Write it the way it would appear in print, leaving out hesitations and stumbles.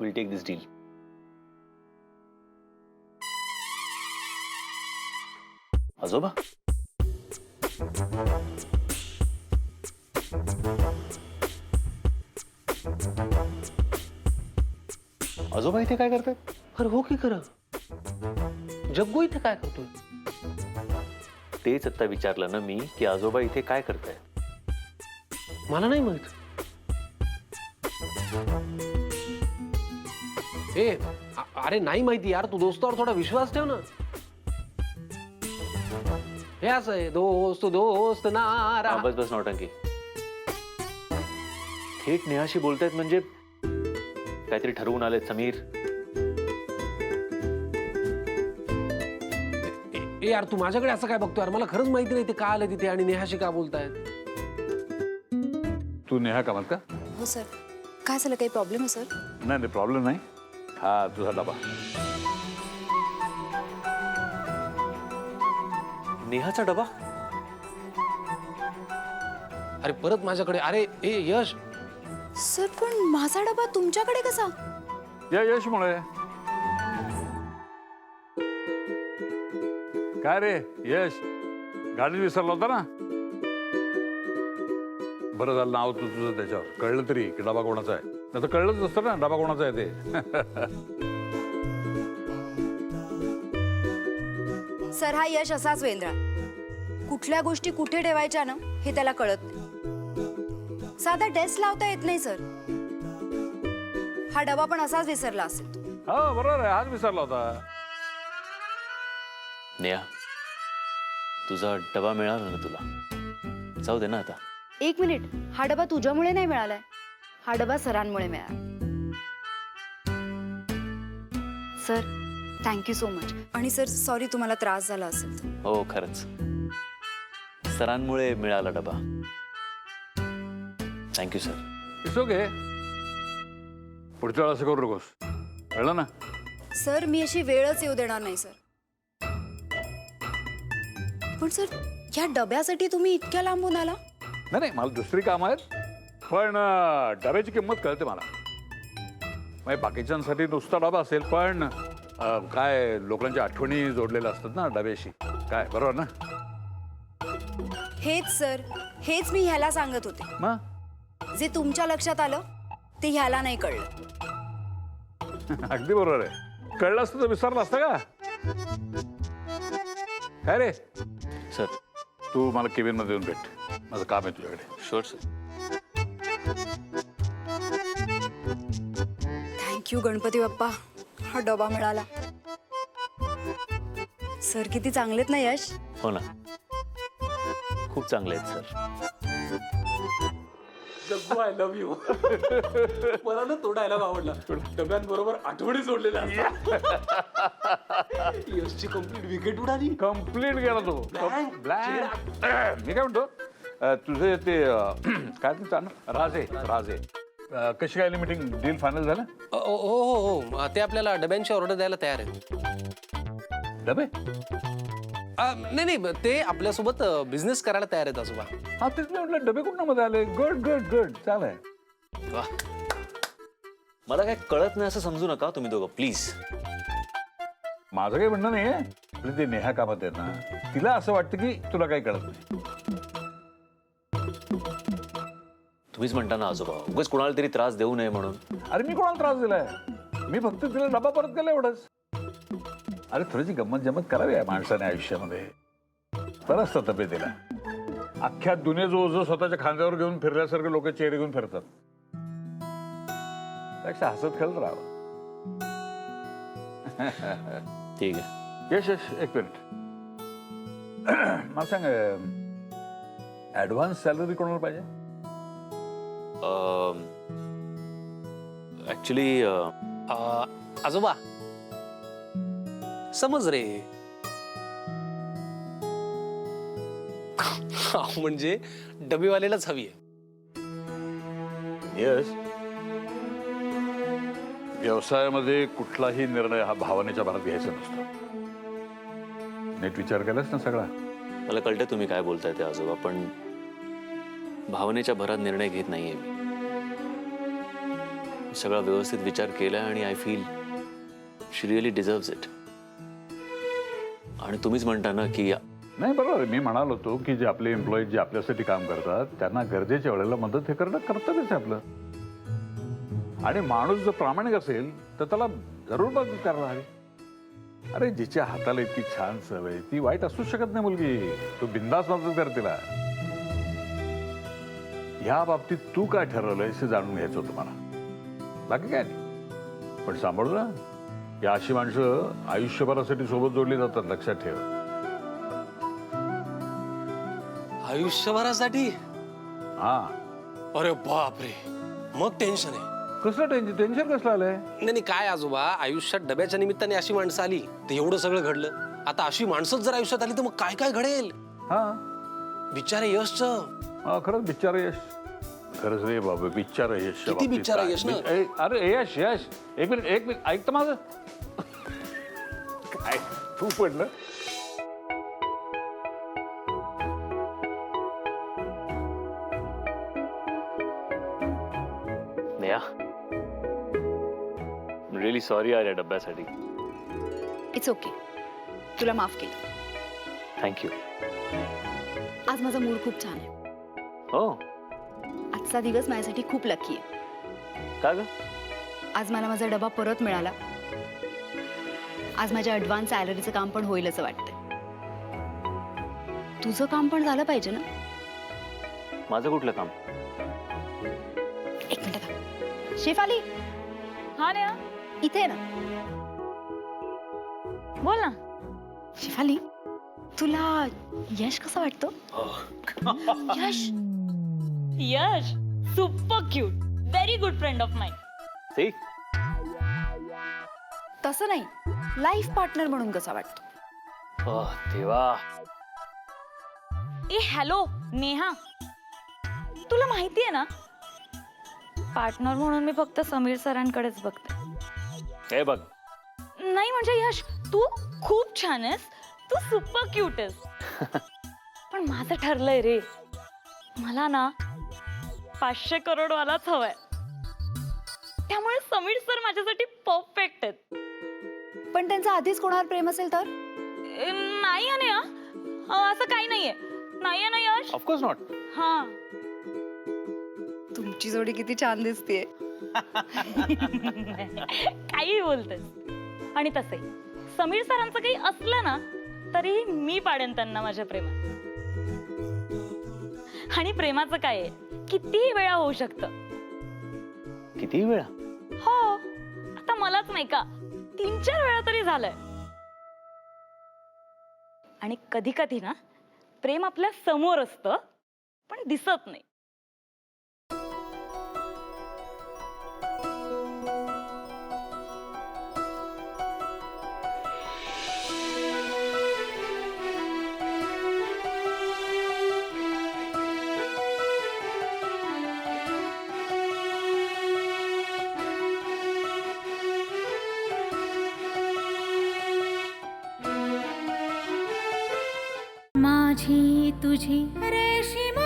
Will take this deal. आजोबा, आजोबा इथे काय करतात? अरे हो की खरं. जग्गू इथे काय करतोय? तेच आता विचारलं ना मी की आजोबा इथे काय करताय. मला नाही माहित. अरे नाही माहिती यार, तू दोस्तावर थोडा विश्वास ठेव ना. हे असं आहे, दोस्त ना बस बस नौटंकी. थेट नेहाशी बोलतायत म्हणजे काहीतरी ठरवून आलेत समीर. यार तू माझ्याकडे असं काय बघतो यार, मला खरंच माहिती नाही ते का आले तिथे आणि नेहाशी का बोलतायत. तू नेहा कामात का? हो सर. काय झालं, काही प्रॉब्लेम आहे सर? नाही प्रॉब्लेम नाही. हा तुझा डबा. नेहाचा डबा? अरे परत माझ्याकडे. अरे ए यश. सर पण माझा डबा तुमच्याकडे कसा? या यशमुळे. काय रे यश, गाडी विसरला होता ना? बरं झालं नाव तुझं त्याच्यावर कळलं तरी की डबा कोणाचा आहे. नाही तर कळलंच नसतं ना डबा कोणाचा आहे ते. सर हा यश असाच वेंद्रा. कुठल्या गोष्टी कुठे ठेवायच्या ना हे त्याला कळत नाही. साधा डेस्क लावता येत नाही सर. हा डबा पण असाच विसरला असेल. हा बरोबर आहे, आज विसरला होता. नेहा, तुझा डबा मिळाला ना तुला. जाऊ दे ना आता. एक मिनिट, हा डबा तुझ्यामुळे नाही मिळालाय, हा डबा सरांमुळे मिळाला. Sir thank you so much. आणि सर सॉरी तुम्हाला त्रास झाला असेल तर. हो खरंच, सरांमुळे मिळाला डबा. Thank you sir. It's okay. पुढच्या वेळा असं करू नकोस, कळलं ना? सर मी अशी वेळच येऊ देणार नाही सर. पण सर या डब्यासाठी तुम्ही इतक्या लांबून आला? नाही मला दुसरी कामं आहेत, पण डब्याची किंमत कळते मला. म्हणजे बाकीच्यांसाठी नुसता डबा असेल, पण काय लोकांच्या आठवणी जोडलेल्या असतात ना डब्याशी. काय बरोबर ना? हेच सर, हेच मी ह्याला सांगत होते. मग जे तुमच्या लक्षात आलं ते ह्याला नाही कळलं. अगदी बरोबर आहे. कळलं असतं तर विसरलं असतं का? काय रे सर. तू मला केबिन मध्ये येऊन भेट, माझं काम आहे तुझ्याकडे. Sure sir. Thank you Ganpati Bappa, हा डबा मिळाला. सर किती चांगलेत ना यश. हो ना, खूप चांगले आहेत sir. Jaggu I love you. मला ना तो डायलॉग आवडला. डब्यांबरोबर आठवणी जोडलेल्या असतात. यशची कंप्लीट विकेट उडाली. कम्प्लीट गेला तो. ब्लँक. मी काय म्हणतो, तुझे ते काय तुझं राजे राजे कशी काय मीटिंग डील फायनल झालं? हो हो हो, ते आपल्याला डब्यांची ऑर्डर द्यायला तयार आहेत. डबे? नाही नाही, ते आपल्यासोबत बिझनेस करायला तयार आहेत आजोबा. हा तेच मी म्हटलं, डबे कुठं मध्ये आले. गुड गुड गुड, चालेल. वाह. मला काय कळत नाही असं समजू नका तुम्ही दोघं प्लीज. माझं काही म्हणणं नाहीये, पण ते नेहा कामात आहे ना, तिला असं वाटतं की तुला काही कळत नाही. तुम्हीच म्हणता ना आजोबा, उगाच कोणाला तरी त्रास देऊ नये म्हणून. अरे मी कोणाला त्रास दिलाय? मी फक्त तिला डबा परत केला एवढंच. अरे थोडीशी गंमत जमत करावी या माणसाने आयुष्यामध्ये. बरं असतं तब्येतीला. अख्ख्या दुनिया जो स्वतःच्या खांद्यावर घेऊन फिरल्यासारखे लोक चेहरे घेऊन फिरतात, त्यापेक्षा हसत खेळत राहावं. ठीक आहे. यश यश एक मिनिट. मला सांग, ऍडव्हान्स सॅलरी कोणाला पाहिजे? ऍक्च्युली आजोबा समज रे. म्हणजे डबेवाल्यालाच हवी आहे. यश, व्यवसायामध्ये कुठलाही निर्णय हा भावनेच्या भरात घ्यायचा नसतो. नीट विचार केलास ना सगळा? मला कळतंय तुम्ही काय बोलताय ते आजोबा, पण भावनेच्या भरात निर्णय घेत नाहीये मी. सगळा व्यवस्थित विचार केला आणि I feel she really deserves it. आणि तुम्हीच म्हणता ना की नाही बरोबर आहे. मी म्हणालो होतो की जे आपले एम्प्लॉईज जे आपल्यासाठी काम करतात त्यांना गरजेच्या वेळेला मदत हे करणं कर्तव्यच आहे आपलं. आणि माणूस जर प्रामाणिक असेल तर त्याला जरूर मदत करायला हवी. अरे जिच्या हाताला इतकी छान सवय ती वाईट असूच शकत नाही मुलगी. तू बिंदास मदत कर तिला. ह्या बाबतीत तू काय ठरवलंय हे जाणून घ्यायचं होतं मला. बाकी काय नाही. पण सांभाळू ना, या अशी माणसं आयुष्यभरासाठी सोबत जोडली जातात, लक्षात ठेव. आयुष्यभरासाठी? हा. अरे बापरे, मग टेन्शन आहे. कसलं टेन्शन? टेन्शन कसलं आलंय? नाही काय आजोबा, आयुष्यात डब्याच्या निमित्ताने अशी माणसं आली तर एवढं सगळं घडलं. आता अशी माणसंच जर आयुष्यात आली तर मग काय काय घडेल? हा बिचारे यशचं. हा, खरंच बिचार यश. खरंच रे बाबा, बिचार यश. किती बिचारा यश ना? अरे यश यश, एक मिनिट ऐकतं माझं. काय तू पडलं? नेहा, रिअली सॉरी यार या डब्यासाठी. इट्स ओके, तुला माफ केलं. थँक्यू. आज माझा मूड खूप छान आहे. हो आजचा दिवस माझ्यासाठी खूप लकी आहे. का ग? आज मला माझा डबा परत मिळाला. आज माझ्या ॲडव्हान्स सॅलरीचं काम पण होईल असं वाटतंय. तुझं काम पण झालं पाहिजे ना. माझं कुठलं काम? एक मिनिट थांब. शेफाली, हा नेहा, इथे आहे ना. बोल ना. शेफाली, तुला यश कसं वाटतं? Yash Yash super cute, very good friend of mine. See? तसं नाही, लाईफ पार्टनर म्हणून कसा वाटतो? ओह देवा. ए हॅलो नेहा, तुला माहिती आहे ना, पार्टनर म्हणून मी फक्त समीर सरांकडेच बघते. हे बघ, नाही म्हणजे यश, तू खूप छान आहेस, तू सुपर क्यूट आहेस. पण माझं ठरलंय रे, मला ना 500 करोड वालाच हवाय. त्यामुळे समीर सर माझ्यासाठी परफेक्ट आहेत. पण त्यांचं आधीच कोणावर प्रेम असेल तर? नाही आहे नेहा, असं काही नाहीये. नाहीये ना यश? Of course not. हा. तुमची जोडी किती छान दिसतेय. काही बोलतेस. आणि तसंही समीर सरांचं काही असलं ना तरी मी पाडेन त्यांना माझ्या प्रेमात. आणि प्रेमाचं काय आहे, कितीही वेळा होऊ शकतं. किती वेळा? हो, आता मलाच नाही का 3-4 वेळा तरी झालंय. आणि कधी कधी ना प्रेम आपल्या समोर असतं पण दिसत नाही. माझी तुझी रेशीम